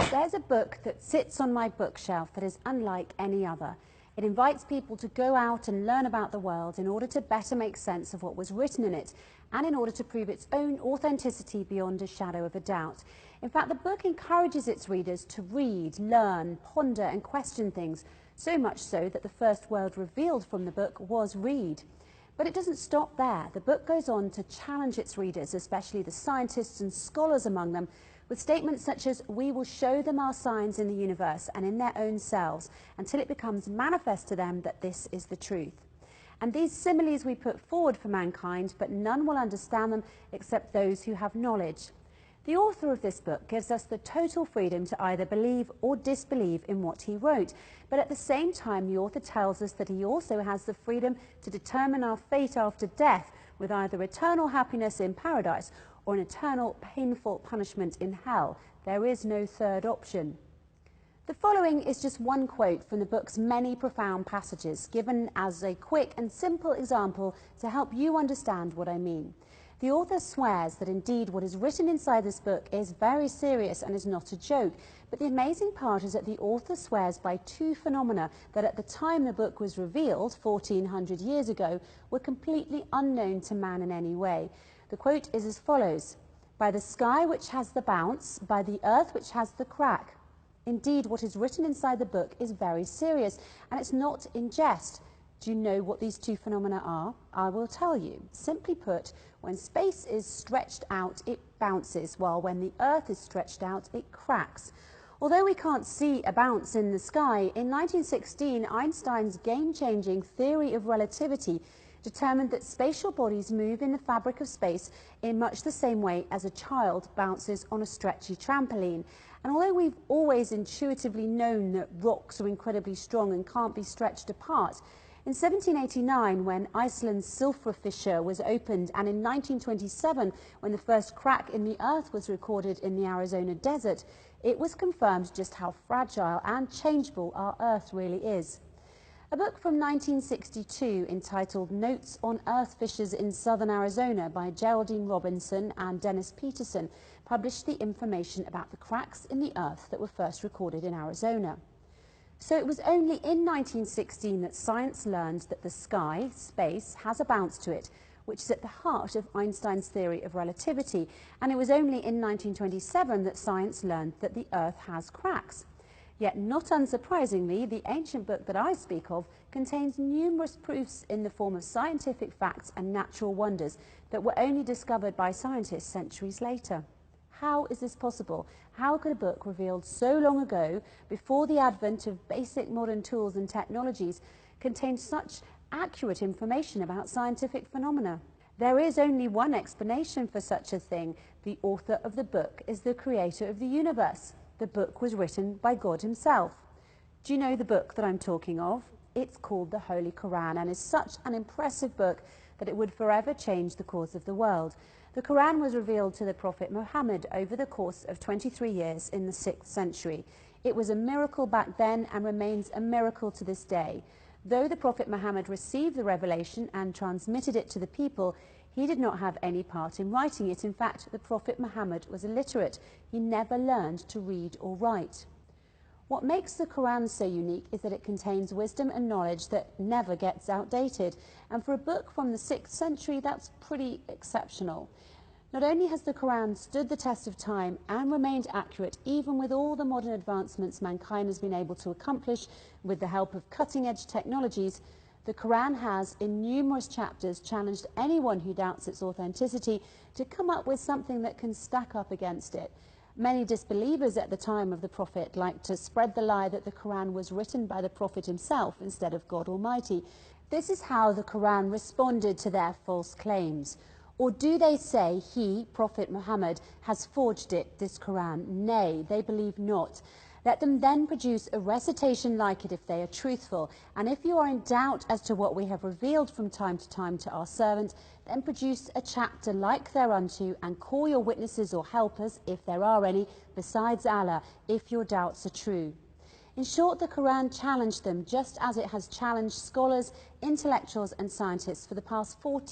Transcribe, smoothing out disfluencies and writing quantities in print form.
There's a book that sits on my bookshelf that is unlike any other. It invites people to go out and learn about the world in order to better make sense of what was written in it and in order to prove its own authenticity beyond a shadow of a doubt. In fact, the book encourages its readers to read, learn, ponder and question things, so much so that the first word revealed from the book was read. But it doesn't stop there. The book goes on to challenge its readers, especially the scientists and scholars among them, with statements such as, "We will show them our signs in the universe and in their own selves until it becomes manifest to them that this is the truth." And these similes we put forward for mankind, but none will understand them except those who have knowledge. The author of this book gives us the total freedom to either believe or disbelieve in what he wrote, but at the same time the author tells us that he also has the freedom to determine our fate after death, with either eternal happiness in paradise or an eternal painful punishment in hell. There is no third option. The following is just one quote from the book's many profound passages, given as a quick and simple example to help you understand what I mean. The author swears that indeed what is written inside this book is very serious and is not a joke, but the amazing part is that the author swears by two phenomena that at the time the book was revealed, 1400 years ago, were completely unknown to man in any way. The quote is as follows: "By the sky which has the bounce, by the earth which has the crack." Indeed, what is written inside the book is very serious, and it's not in jest. Do you know what these two phenomena are? I will tell you. Simply put, when space is stretched out, it bounces, while when the earth is stretched out, it cracks. Although we can't see a bounce in the sky, in 1916, Einstein's game-changing theory of relativity determined that spatial bodies move in the fabric of space in much the same way as a child bounces on a stretchy trampoline. And although we've always intuitively known that rocks are incredibly strong and can't be stretched apart, in 1789, when Iceland's sulfur fissure was opened, and in 1927, when the first crack in the earth was recorded in the Arizona desert, it was confirmed just how fragile and changeable our earth really is. A book from 1962 entitled Notes on Earth Fissures in Southern Arizona by Geraldine Robinson and Dennis Peterson published the information about the cracks in the earth that were first recorded in Arizona. So it was only in 1916 that science learned that the sky, space, has a bounce to it, which is at the heart of Einstein's theory of relativity, and it was only in 1927 that science learned that the earth has cracks. Yet, not unsurprisingly, the ancient book that I speak of contains numerous proofs in the form of scientific facts and natural wonders that were only discovered by scientists centuries later. How is this possible? How could a book revealed so long ago, before the advent of basic modern tools and technologies, contain such accurate information about scientific phenomena? There is only one explanation for such a thing. The author of the book is the creator of the universe. The book was written by God himself. Do you know the book that I'm talking of? It's called the Holy Quran and is such an impressive book that it would forever change the course of the world. The Quran was revealed to the Prophet Muhammad over the course of 23 years in the 6th century. It was a miracle back then and remains a miracle to this day. Though the Prophet Muhammad received the revelation and transmitted it to the people, he did not have any part in writing it. In fact, the Prophet Muhammad was illiterate. He never learned to read or write. What makes the Quran so unique is that it contains wisdom and knowledge that never gets outdated. And for a book from the 6th century, that's pretty exceptional. Not only has the Quran stood the test of time and remained accurate, even with all the modern advancements mankind has been able to accomplish with the help of cutting-edge technologies, the Quran has, in numerous chapters, challenged anyone who doubts its authenticity to come up with something that can stack up against it. Many disbelievers at the time of the Prophet liked to spread the lie that the Quran was written by the Prophet himself instead of God Almighty. This is how the Quran responded to their false claims. Or do they say he, Prophet Muhammad, has forged it, this Quran? Nay, they believe not. Let them then produce a recitation like it if they are truthful. And if you are in doubt as to what we have revealed from time to time to our servant, then produce a chapter like thereunto, and call your witnesses or helpers, if there are any, besides Allah, if your doubts are true. In short, the Quran challenged them just as it has challenged scholars, intellectuals and scientists for the past 40